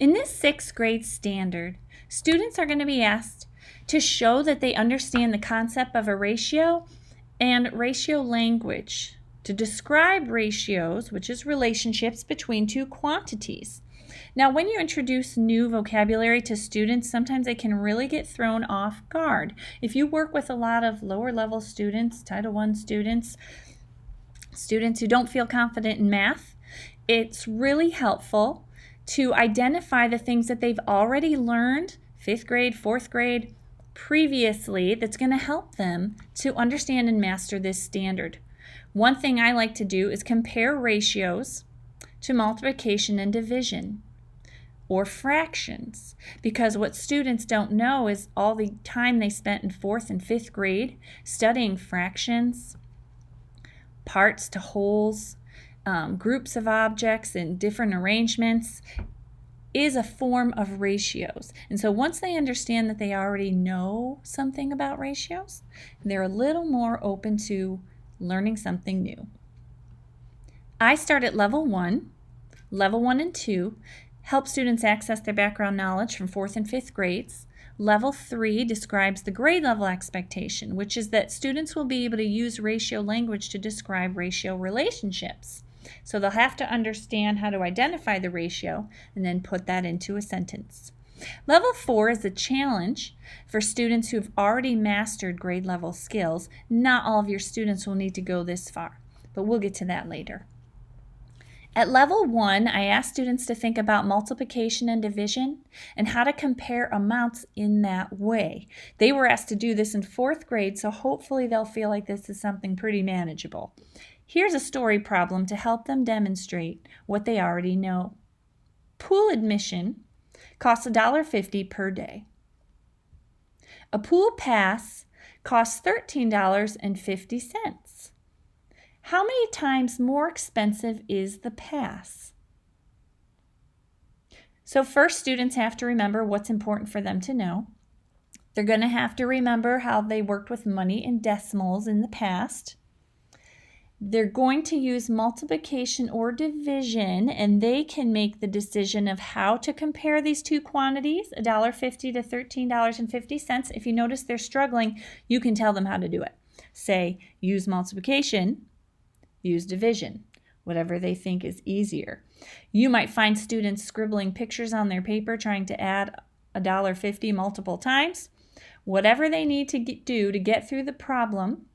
In this 6th grade standard, students are going to be asked to show that they understand the concept of a ratio and ratio language to describe ratios, which is relationships between two quantities. Now, when you introduce new vocabulary to students, sometimes they can really get thrown off guard. If you work with a lot of lower level students, Title I students who don't feel confident in math, it's really helpful to identify the things that they've already learned, 5th grade, 4th grade, previously, that's going to help them to understand and master this standard. One thing I like to do is compare ratios to multiplication and division or fractions, because what students don't know is all the time they spent in 4th and 5th grade studying fractions, parts to wholes, groups of objects and different arrangements is a form of ratios. And so once they understand that they already know something about ratios, they're a little more open to learning something new. I start at level 1. Level 1 and 2 help students access their background knowledge from 4th and 5th grades. Level 3 describes the grade level expectation, which is that students will be able to use ratio language to describe ratio relationships. So they'll have to understand how to identify the ratio and then put that into a sentence. Level 4 is a challenge for students who have already mastered grade level skills. Not all of your students will need to go this far, but we'll get to that later. At level 1, I asked students to think about multiplication and division and how to compare amounts in that way. They were asked to do this in 4th grade, so hopefully they'll feel like this is something pretty manageable. Here's a story problem to help them demonstrate what they already know. Pool admission costs $1.50 per day. A pool pass costs $13.50. How many times more expensive is the pass? So first, students have to remember what's important for them to know. They're going to have to remember how they worked with money in decimals in the past. They're going to use multiplication or division, and they can make the decision of how to compare these two quantities, $1.50 to $13.50. If you notice they're struggling, you can tell them how to do it. Say, use multiplication, use division, whatever they think is easier. You might find students scribbling pictures on their paper trying to add $1.50 multiple times. Whatever they need to do to get through the problem,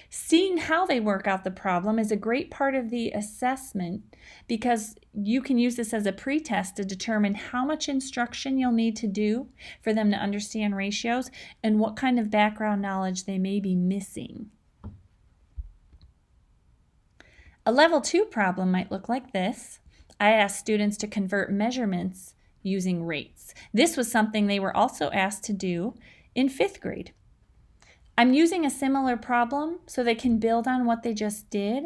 seeing how they work out the problem is a great part of the assessment, because you can use this as a pretest to determine how much instruction you'll need to do for them to understand ratios and what kind of background knowledge they may be missing. A level 2 problem might look like this. I asked students to convert measurements using rates. This was something they were also asked to do in 5th grade. I'm using a similar problem so they can build on what they just did,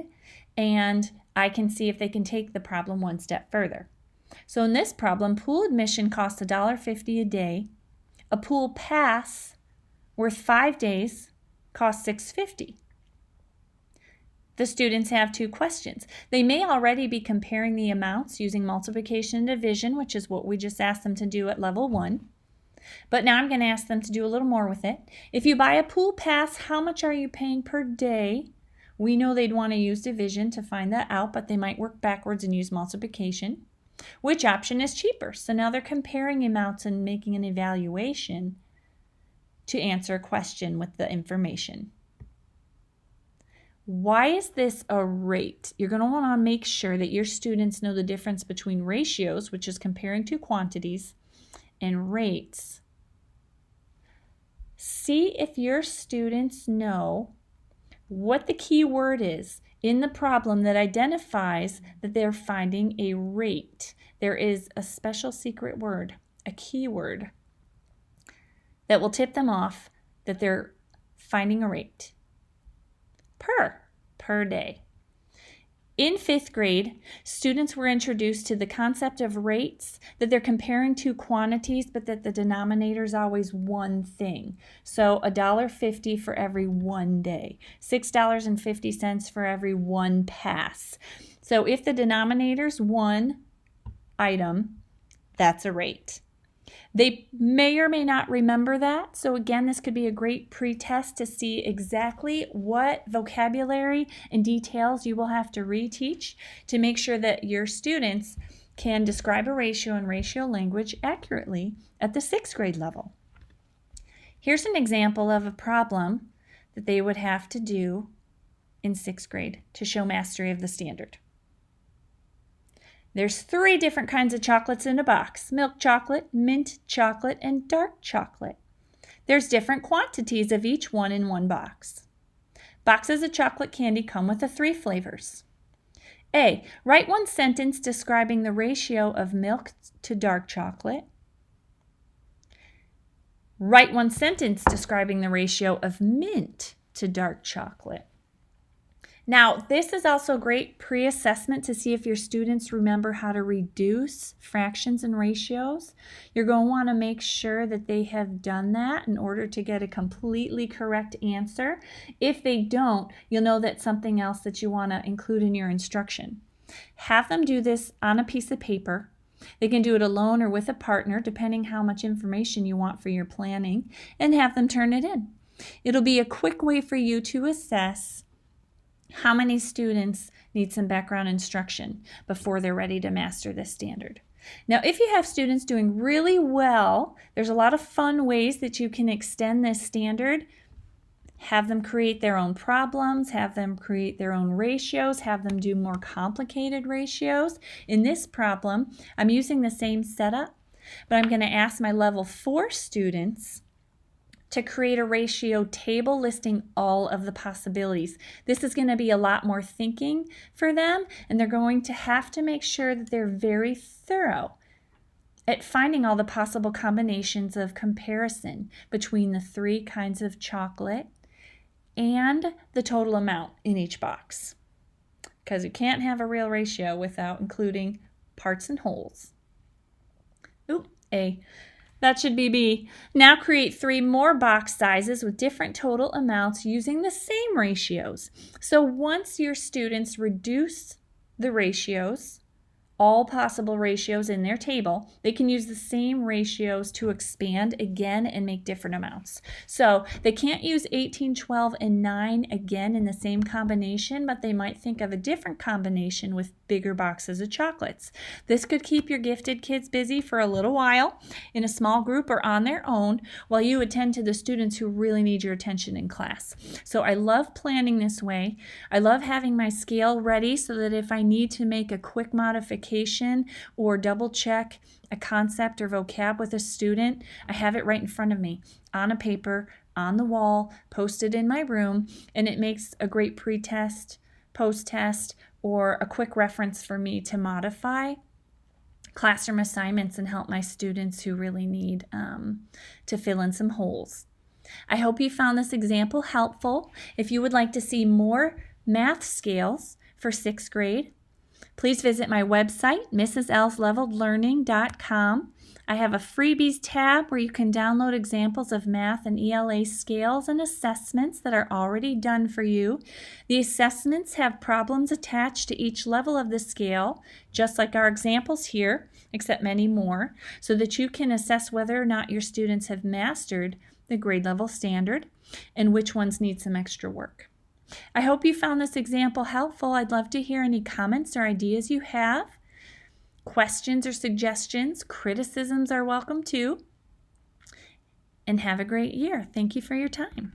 and I can see if they can take the problem one step further. So in this problem, pool admission costs $1.50 a day. A pool pass worth 5 days costs $6.50. The students have 2 questions. They may already be comparing the amounts using multiplication and division, which is what we just asked them to do at level 1. But now I'm going to ask them to do a little more with it. If you buy a pool pass, how much are you paying per day? We know they'd want to use division to find that out, but they might work backwards and use multiplication. Which option is cheaper? So now they're comparing amounts and making an evaluation to answer a question with the information. Why is this a rate? You're going to want to make sure that your students know the difference between ratios, which is comparing two quantities, and rates. See if your students know what the key word is in the problem that identifies that they're finding a rate. There is a special secret word, a key word, that will tip them off that they're finding a rate. Per day. In 5th grade, students were introduced to the concept of rates, that they're comparing two quantities, but that the denominator is always one thing. So $1.50 for every 1 day, $6.50 for every 1 pass. So if the denominator's one item that's a rate. They may or may not remember that. So again, this could be a great pre-test to see exactly what vocabulary and details you will have to reteach to make sure that your students can describe a ratio and ratio language accurately at the 6th grade level. Here's an example of a problem that they would have to do in 6th grade to show mastery of the standard. There's 3 different kinds of chocolates in a box: milk chocolate, mint chocolate, and dark chocolate. There's different quantities of each one in one box. Boxes of chocolate candy come with the 3 flavors. A. Write one sentence describing the ratio of milk to dark chocolate. Write one sentence describing the ratio of mint to dark chocolate. Now, this is also a great pre-assessment to see if your students remember how to reduce fractions and ratios. You're going to want to make sure that they have done that in order to get a completely correct answer. If they don't, you'll know that's something else that you want to include in your instruction. Have them do this on a piece of paper. They can do it alone or with a partner, depending how much information you want for your planning, and have them turn it in. It'll be a quick way for you to assess how many students need some background instruction before they're ready to master this standard. Now, if you have students doing really well, there's a lot of fun ways that you can extend this standard. Have them create their own problems, have them create their own ratios, have them do more complicated ratios. In this problem, I'm using the same setup, but I'm going to ask my level 4 students to create a ratio table listing all of the possibilities. This is going to be a lot more thinking for them, and they're going to have to make sure that they're very thorough at finding all the possible combinations of comparison between the 3 kinds of chocolate and the total amount in each box. Because you can't have a real ratio without including parts and wholes. Oop, A. That should be B. Now create 3 more box sizes with different total amounts using the same ratios. So once your students reduce the ratios, all possible ratios in their table, they can use the same ratios to expand again and make different amounts. So they can't use 18, 12, and 9 again in the same combination, but they might think of a different combination with bigger boxes of chocolates. This could keep your gifted kids busy for a little while in a small group or on their own while you attend to the students who really need your attention in class. So I love planning this way. I love having my scale ready so that if I need to make a quick modification or double check a concept or vocab with a student, I have it right in front of me on a paper, on the wall, posted in my room, and it makes a great pre-test, post-test, or a quick reference for me to modify classroom assignments and help my students who really need to fill in some holes. I hope you found this example helpful. If you would like to see more math scales for 6th grade, please visit my website, mrslsleveledlearning.com. I have a freebies tab where you can download examples of math and ELA scales and assessments that are already done for you. The assessments have problems attached to each level of the scale, just like our examples here, except many more, so that you can assess whether or not your students have mastered the grade level standard and which ones need some extra work. I hope you found this example helpful. I'd love to hear any comments or ideas you have. Questions or suggestions, criticisms are welcome too. And have a great year. Thank you for your time.